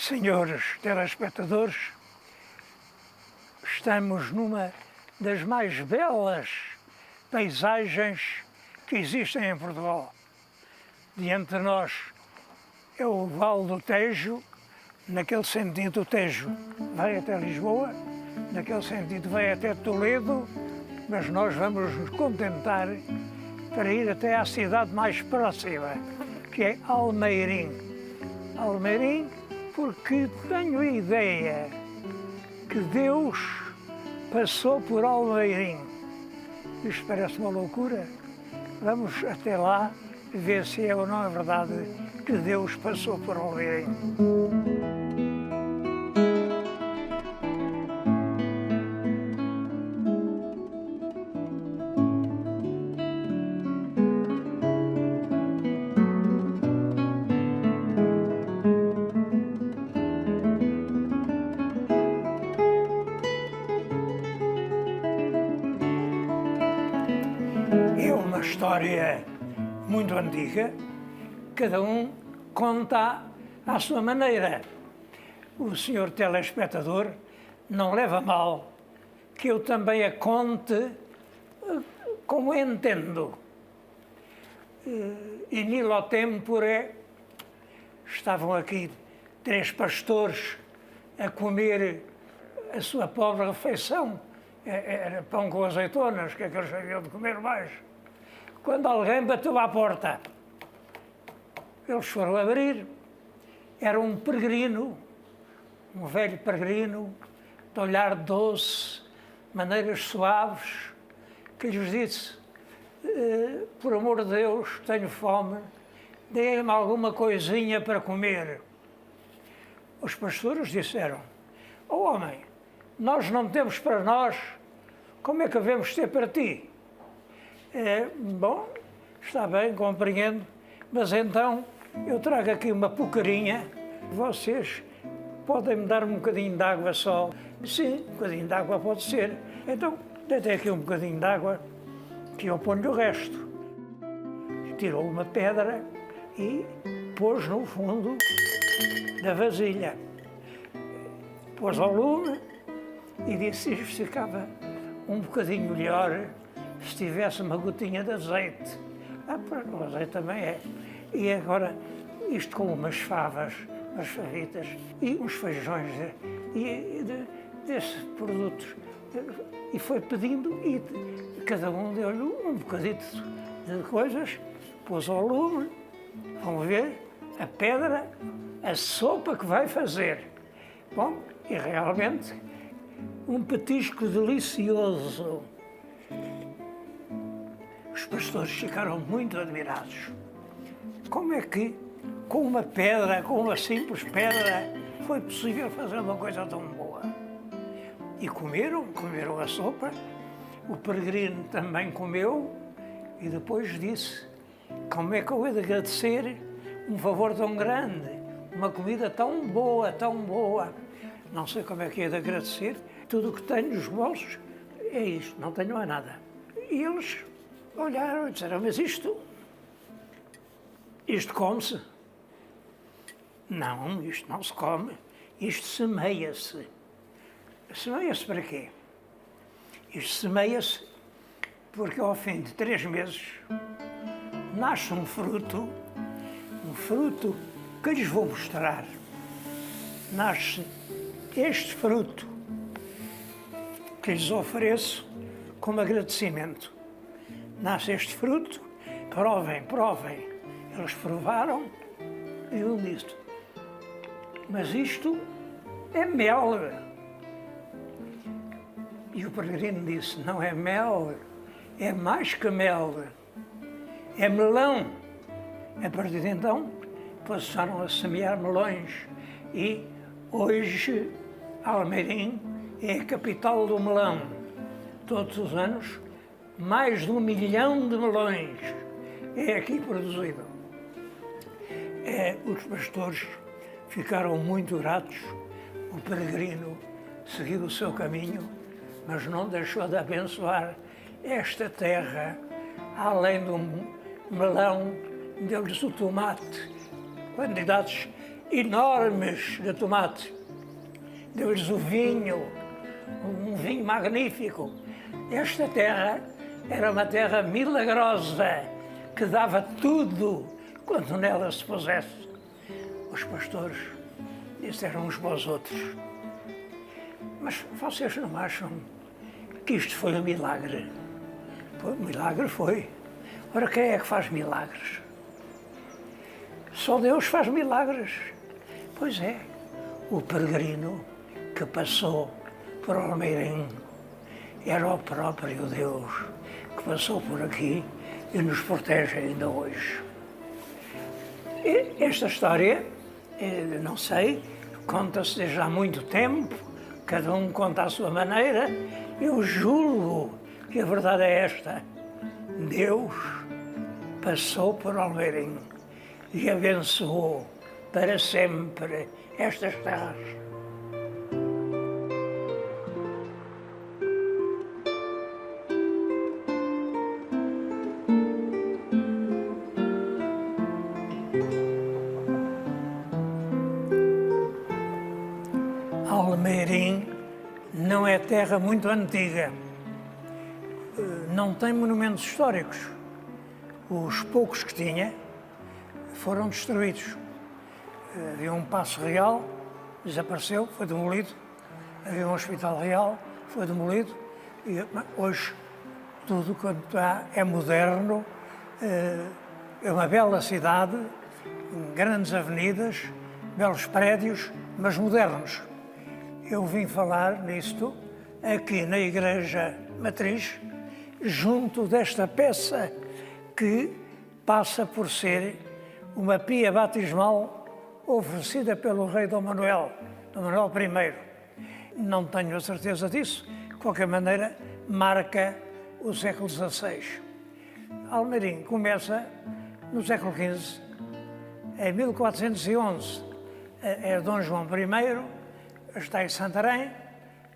Senhores telespectadores, estamos numa das mais belas paisagens que existem em Portugal. Diante de nós é o Vale do Tejo, naquele sentido o Tejo vai até Lisboa, naquele sentido vai até Toledo, mas nós vamos nos contentar para ir até à cidade mais próxima, que é Almeirim. Almeirim, porque tenho a ideia que Deus passou por Almeirim. Isto parece uma loucura. Vamos até lá ver se é ou não é verdade que Deus passou por Almeirim. É uma história muito antiga, cada um conta à sua maneira. O senhor telespectador não leva mal que eu também a conte como entendo. In illo tempore estavam aqui 3 pastores a comer a sua pobre refeição. Era pão com azeitonas, que é que eles sabiam de comer mais. Quando alguém bateu à porta, eles foram abrir. Era um peregrino, um velho peregrino, de olhar doce, maneiras suaves, que lhes disse: por amor de Deus, tenho fome, deem-me alguma coisinha para comer. Os pastores disseram: ó homem, nós não temos para nós, como é que devemos ter para ti? Bom, está bem, compreendo, mas então eu trago aqui uma pucarinha, vocês podem me dar um bocadinho de água só? Sim, um bocadinho de água pode ser. Então, deitem aqui um bocadinho de água, que eu ponho o resto. Tirou uma pedra e pôs no fundo da vasilha. Pôs ao lume e disse que isto ficava um bocadinho melhor se tivesse uma gotinha de azeite. O azeite também é. E agora, isto com umas favas, umas favitas e uns feijões desses produtos. E foi pedindo e cada um deu-lhe um bocadito de coisas, pôs ao lume, vão ver, a pedra, a sopa que vai fazer. Bom, e realmente um petisco delicioso. Os pastores ficaram muito admirados. Como é que, com uma pedra, com uma simples pedra, foi possível fazer uma coisa tão boa? E comeram a sopa, o peregrino também comeu e depois disse: como é que eu hei de agradecer um favor tão grande, uma comida tão boa, tão boa? Não sei como é que hei de agradecer, tudo o que tenho nos bolsos é isto, não tenho mais nada. E eles olharam e disseram: mas isto come-se? Não, isto não se come, isto semeia-se. Semeia-se para quê? Isto semeia-se porque ao fim de 3 meses nasce um fruto que lhes vou mostrar. Nasce este fruto que lhes ofereço como agradecimento. Nasce este fruto, provem. Eles provaram e um disse: mas isto é mel. E o peregrino disse: não é mel, é mais que mel, é melão. A partir de então, passaram a semear melões e hoje Almeirim é a capital do melão. Todos os anos, mais de 1 milhão de melões é aqui produzido. Os pastores ficaram muito gratos, o peregrino seguiu o seu caminho, mas não deixou de abençoar esta terra, além do melão, deu-lhes o tomate, quantidades enormes de tomate. Deu-lhes o vinho, um vinho magnífico. Esta terra era uma terra milagrosa, que dava tudo quanto nela se pusesse. Os pastores disseram uns para os outros: mas vocês não acham que isto foi um milagre? Pois, milagre foi. Ora, quem é que faz milagres? Só Deus faz milagres. Pois é, o peregrino que passou por Almeirim era o próprio Deus que passou por aqui e nos protege ainda hoje. E esta história, não sei, conta-se desde há muito tempo, cada um conta à sua maneira. Eu julgo que a verdade é esta: Deus passou por Almeirim e abençoou para sempre estas terras. Almeirim não é terra muito antiga, não tem monumentos históricos. Os poucos que tinha foram destruídos. Havia um paço real, desapareceu, foi demolido. Havia um hospital real, foi demolido. E hoje tudo quanto há é moderno, é uma bela cidade, grandes avenidas, belos prédios, mas modernos. Eu vim falar nisto aqui na Igreja Matriz, junto desta peça que passa por ser uma pia batismal oferecida pelo rei Dom Manuel I. Não tenho a certeza disso, de qualquer maneira marca o século XVI. Almeirim começa no século XV. Em 1411 é Dom João I, está em Santarém,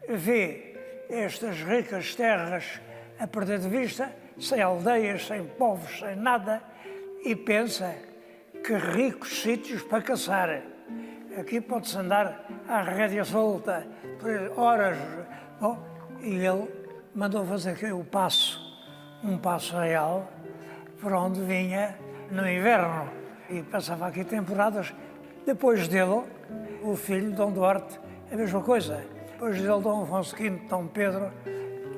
vê estas ricas terras a perder de vista, sem aldeias, sem povos, sem nada, e pensa: que ricos sítios para caçar. Aqui pode-se andar à rédea solta por horas. Bom, e ele mandou fazer aqui um paço real, por onde vinha no inverno, e passava aqui temporadas. Depois dele, o filho, Dom Duarte, a mesma coisa. Depois dele, Dom Afonso V, Dom Pedro,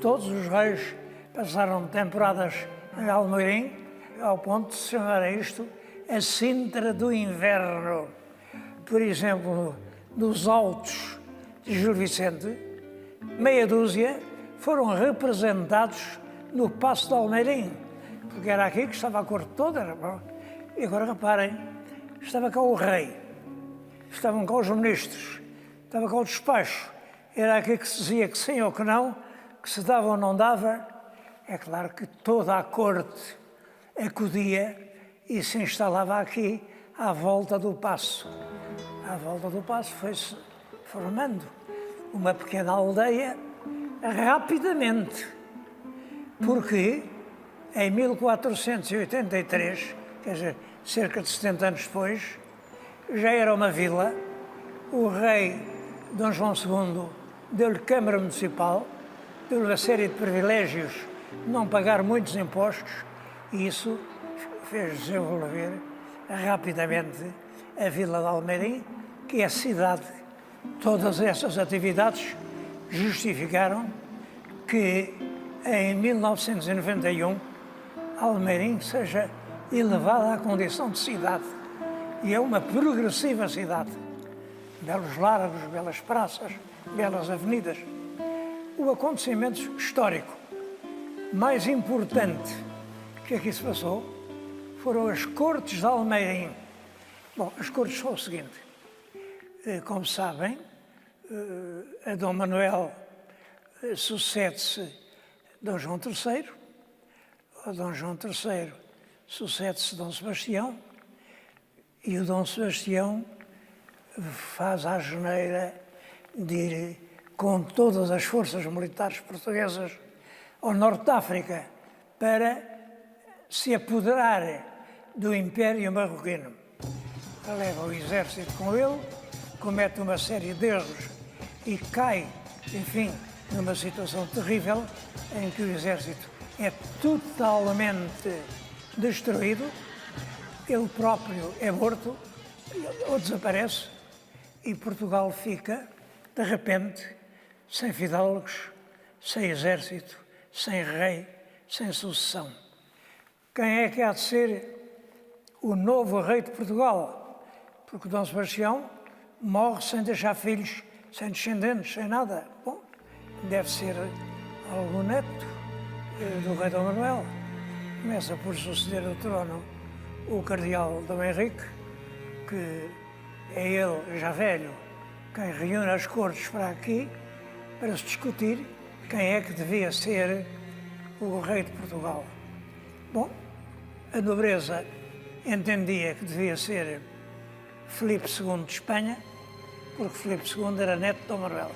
todos os reis passaram temporadas em Almeirim, ao ponto de se chamar isto a Sintra do Inverno. Por exemplo, nos autos de Gil Vicente, meia dúzia foram representados no Paço de Almeirim, porque era aqui que estava a corte toda. E agora reparem, estava cá o rei, estavam cá os ministros, estava cá o despacho, era aqui que se dizia que sim ou que não, que se dava ou não dava. É claro que toda a corte acudia e se instalava aqui à volta do paço. À volta do paço foi-se formando uma pequena aldeia rapidamente, porque em 1483, quer dizer, cerca de 70 anos depois, já era uma vila. O rei Dom João II deu-lhe Câmara Municipal, deu-lhe uma série de privilégios, não pagar muitos impostos, e isso fez desenvolver rapidamente a Vila de Almeirim, que é a cidade. Todas essas atividades justificaram que em 1991 Almeirim seja elevada à condição de cidade. E é uma progressiva cidade. Belos largos, belas praças, belas avenidas. O acontecimento histórico mais importante que aqui se passou foram as Cortes de Almeirim. Bom, as Cortes são o seguinte: como sabem, a Dom Manuel sucede-se Dom João III, a Dom João III sucede-se Dom Sebastião, e o Dom Sebastião faz a asneira de ir com todas as forças militares portuguesas ao norte da África para se apoderar do Império Marroquino. leva o exército com ele, comete uma série de erros e cai, enfim, numa situação terrível em que o exército é totalmente destruído, ele próprio é morto ou desaparece e Portugal fica, de repente, sem fidalgos, sem exército, sem rei, sem sucessão. Quem é que há de ser o novo rei de Portugal? Porque Dom Sebastião morre sem deixar filhos, sem descendentes, sem nada. Bom, deve ser algum neto do rei Dom Manuel. Começa por suceder o trono o cardeal Dom Henrique, que é ele, já velho, quem reúne as cortes para aqui para se discutir quem é que devia ser o rei de Portugal. Bom, a nobreza entendia que devia ser Filipe II de Espanha, porque Filipe II era neto de Dom Manuel,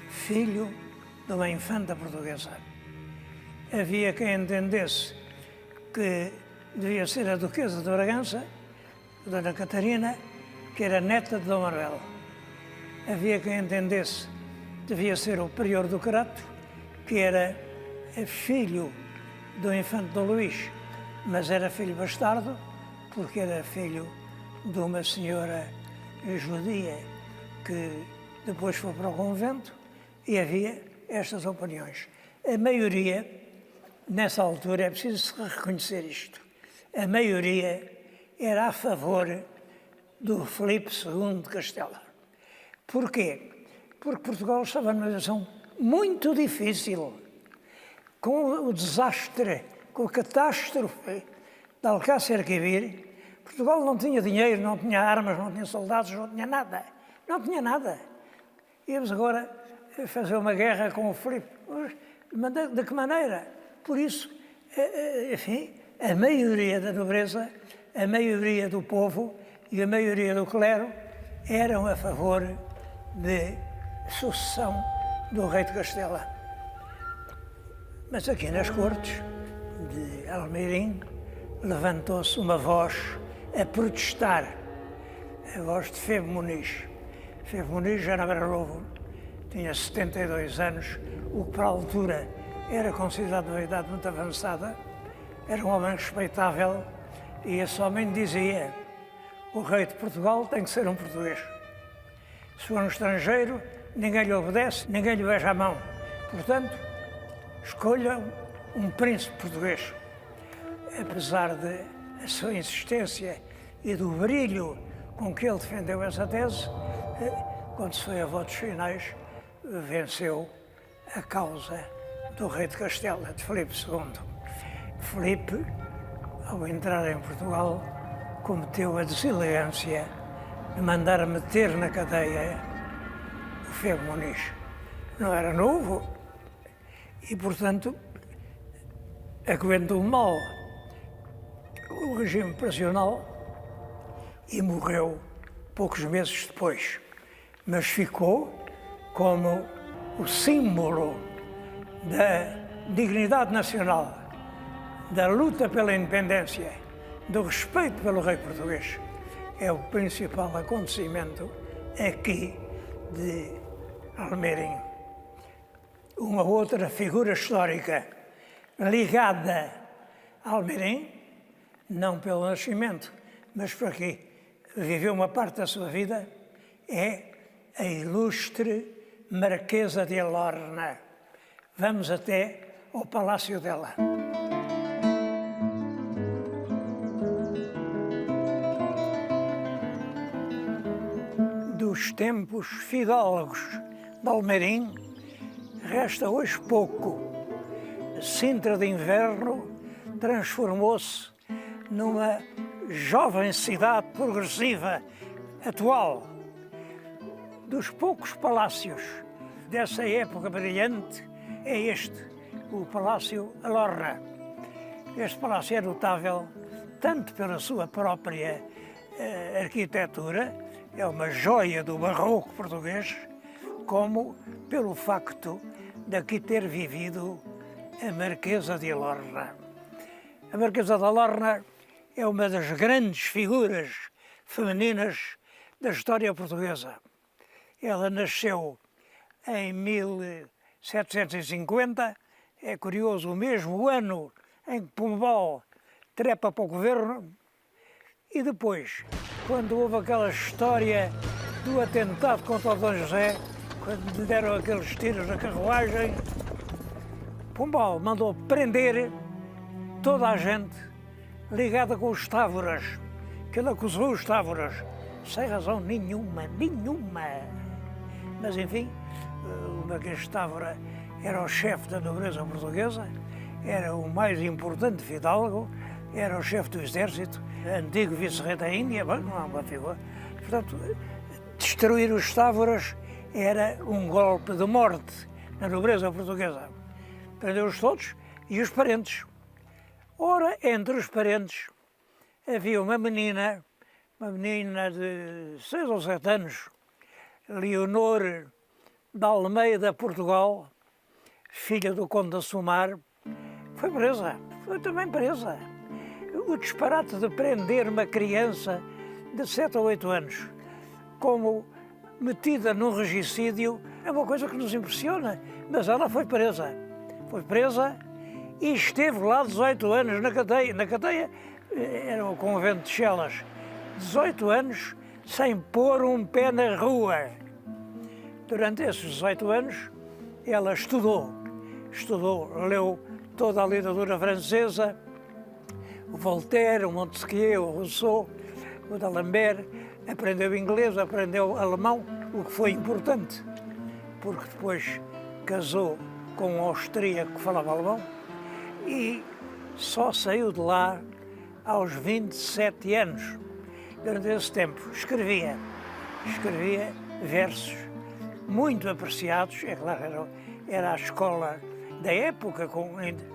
filho de uma infanta portuguesa. Havia quem entendesse que devia ser a duquesa de Bragança, Dona Catarina, que era neta de Dom Manuel. Havia quem entendesse que devia ser o prior do Crato, que era filho do infante Dom Luís, mas era filho bastardo, porque era filho de uma senhora judia que depois foi para o convento, e havia estas opiniões. A maioria, nessa altura, é preciso reconhecer isto, a maioria era a favor do Filipe II de Castela. Porquê? Porque Portugal estava numa situação muito difícil, com o desastre, com a catástrofe de Alcácer Quibir. Portugal não tinha dinheiro, não tinha armas, não tinha soldados, não tinha nada. Não tinha nada. Íamos agora fazer uma guerra com o Filipe. De que maneira? Por isso, enfim, a maioria da nobreza, a maioria do povo e a maioria do clero eram a favor de sucessão do rei de Castela. Mas aqui nas cortes de Almeirim levantou-se uma voz a protestar, a voz de Febo Muniz. Febo Muniz já não era novo, tinha 72 anos, o que para a altura era considerado uma idade muito avançada, era um homem respeitável e esse homem dizia: o rei de Portugal tem que ser um português. Se for um estrangeiro, ninguém lhe obedece, ninguém lhe beija a mão. Portanto, escolha um príncipe português. Apesar da sua insistência e do brilho com que ele defendeu essa tese, quando se foi a votos finais, venceu a causa do rei de Castela, de Filipe II. Filipe, ao entrar em Portugal, cometeu a deselegância de mandar meter na cadeia o Febo Muniz. Não era novo e, portanto, aguentou mal o regime prisional e morreu poucos meses depois. Mas ficou como o símbolo da dignidade nacional, da luta pela independência, do respeito pelo rei português. É o principal acontecimento aqui de Almeirim. Uma outra figura histórica ligada a Almeirim, não pelo nascimento, mas porque viveu uma parte da sua vida, é a ilustre Marquesa de Alorna. Vamos até ao palácio dela. Dos tempos fidalgos de Almeirim, resta hoje pouco. Sintra de Inverno transformou-se numa jovem cidade progressiva, atual. Dos poucos palácios dessa época brilhante, é este, o Palácio Alorna. Este palácio é notável tanto pela sua própria arquitetura, é uma joia do barroco português, como pelo facto de aqui ter vivido a Marquesa de Alorna. A Marquesa de Alorna é uma das grandes figuras femininas da história portuguesa. Ela nasceu em 1750, é curioso, o mesmo ano em que Pombal trepa para o governo, e depois, quando houve aquela história do atentado contra o Dom José, quando lhe deram aqueles tiros na carruagem, Pombal mandou prender toda a gente ligada com os Távoras, que ele acusou os Távoras, sem razão nenhuma. Mas enfim, o Marquês de Távora era o chefe da nobreza portuguesa, era o mais importante fidalgo, era o chefe do exército, antigo vice-rei da Índia, bem, não há uma figura. Portanto, destruir os Távoras era um golpe de morte na nobreza portuguesa. Prendeu-os todos e os parentes. Ora, entre os parentes havia uma menina de 6 ou 7 anos, Leonor da Almeida, Portugal, filha do Conde de Assumar, foi presa, foi também presa. O disparate de prender uma criança de 7 ou 8 anos como metida num regicídio é uma coisa que nos impressiona, mas ela foi presa. Foi presa e esteve lá 18 anos na cadeia. Na cadeia era o convento de Chelas. 18 anos sem pôr um pé na rua. Durante esses 18 anos, ela estudou, leu toda a literatura francesa, o Voltaire, o Montesquieu, o Rousseau, o d'Alembert, aprendeu inglês, aprendeu alemão, o que foi importante, porque depois casou com um austríaco que falava alemão e só saiu de lá aos 27 anos. Durante esse tempo escrevia versos muito apreciados, é claro, era a escola da época,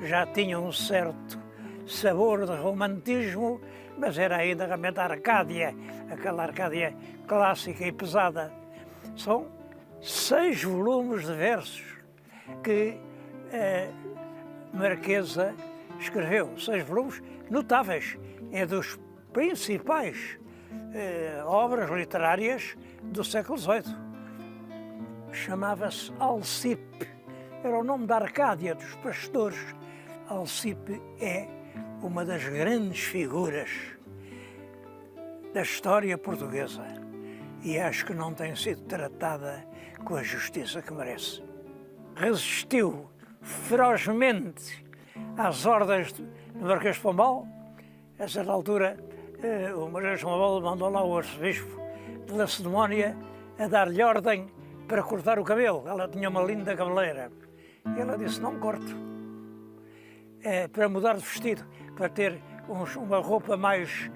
já tinha um certo sabor de romantismo, mas era ainda realmente a Arcádia, aquela Arcádia clássica e pesada. São 6 volumes de versos que a Marquesa escreveu, 6 volumes notáveis, é dos principais obras literárias do século XVIII. Chamava-se Alcipe, era o nome da Arcádia, dos pastores. Alcipe é uma das grandes figuras da história portuguesa e acho que não tem sido tratada com a justiça que merece. Resistiu ferozmente às ordens do Marquês de Pombal. A certa altura, o Marquês de Pombal mandou lá o arcebispo de Lacedemónia a dar-lhe ordem para cortar o cabelo. Ela tinha uma linda cabeleira. E ela disse, não corto. Para mudar de vestido, para ter uma roupa mais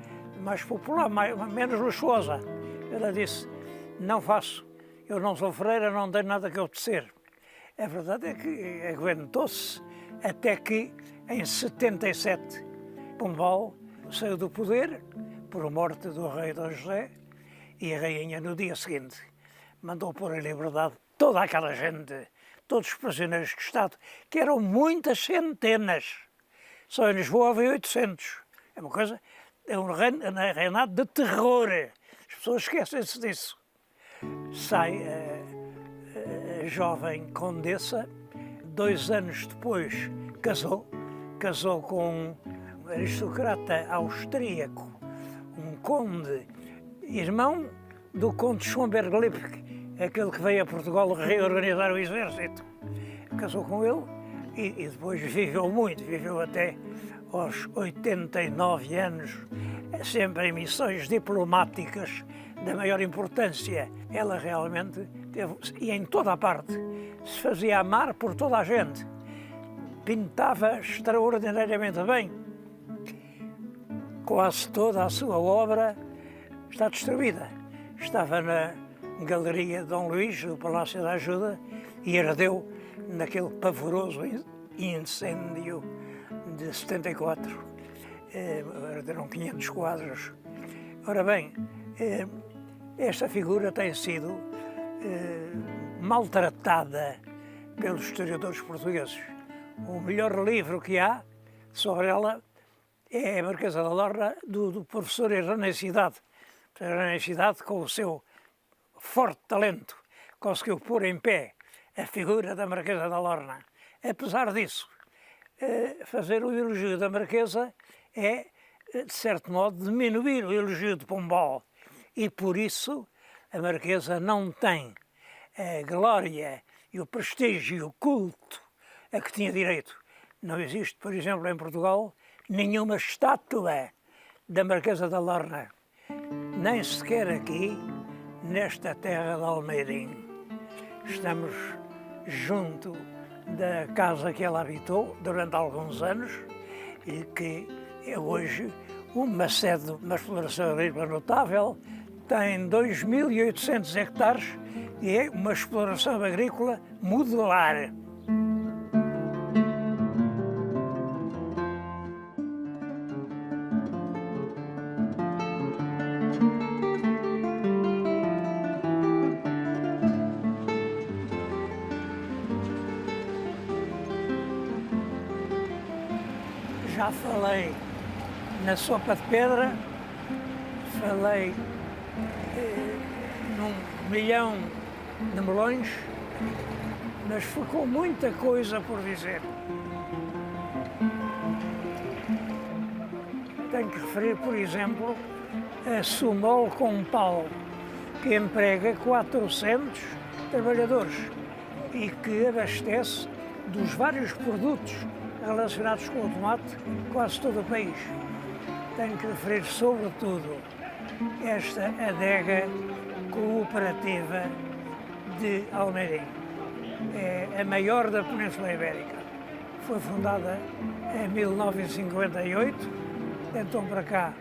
popular, menos luxuosa. Ela disse, não faço. Eu não sou freira, não tenho nada que obedecer. A verdade é que aguentou-se até que, em 77, Pombal saiu do poder por morte do rei Dom José e a rainha, no dia seguinte, mandou pôr em liberdade toda aquela gente, todos os prisioneiros de Estado, que eram muitas centenas. Só em Lisboa havia 800. É uma coisa, é um reinado de terror. As pessoas esquecem-se disso. Sai a jovem condessa, 2 anos depois casou com um aristocrata austríaco, um conde, irmão do conde Schomberg-Lippe, aquele que veio a Portugal reorganizar o exército. Casou com ele e depois viveu muito, viveu até aos 89 anos, sempre em missões diplomáticas da maior importância. Ela realmente teve, e em toda a parte, se fazia amar por toda a gente. Pintava extraordinariamente bem. Quase toda a sua obra está destruída. Estava na Galeria Dom Luís, do Palácio da Ajuda, e ardeu naquele pavoroso incêndio de 74. Arderam 500 quadros. Ora bem, esta figura tem sido maltratada pelos historiadores portugueses. O melhor livro que há sobre ela é a Marquesa da Lorna, do professor Errânia Cidade, A universidade, com o seu forte talento, conseguiu pôr em pé a figura da Marquesa da Lorna. Apesar disso, fazer o elogio da Marquesa é, de certo modo, diminuir o elogio de Pombal. E por isso a Marquesa não tem a glória e o prestígio e o culto a que tinha direito. Não existe, por exemplo, em Portugal, nenhuma estátua da Marquesa da Lorna, nem sequer aqui, nesta terra de Almeirim. Estamos junto da casa que ela habitou durante alguns anos e que é hoje uma sede, uma exploração agrícola notável, tem 2.800 hectares e é uma exploração agrícola modular. Já falei na sopa de pedra, falei num milhão de melões, mas ficou muita coisa por dizer. Tenho que referir, por exemplo, a Sumol com Pau, que emprega 400 trabalhadores e que abastece dos vários produtos relacionados com o tomate quase todo o país. Tenho que referir, sobretudo, esta adega cooperativa de Almeirim. É a maior da Península Ibérica. Foi fundada em 1958, então para cá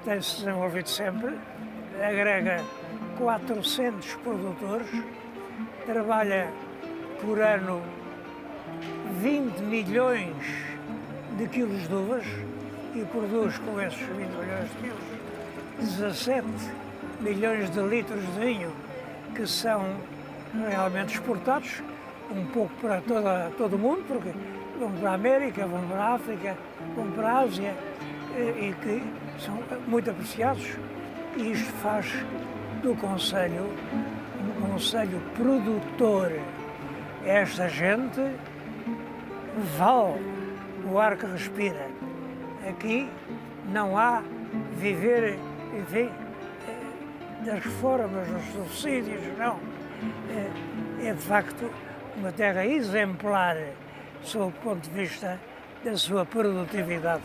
tem-se desenvolvido sempre, agrega 400 produtores, trabalha por ano 20 milhões de quilos de uvas e produz com esses 20 milhões de quilos 17 milhões de litros de vinho que são realmente exportados, um pouco para todo o mundo, porque vão para a América, vão para a África, vão para a Ásia e que são muito apreciados. E isto faz do Conselho um conselho produtor. Esta gente vale o ar que respira. Aqui não há viver, enfim, das reformas, dos subsídios, não. É de facto uma terra exemplar sob o ponto de vista da sua produtividade.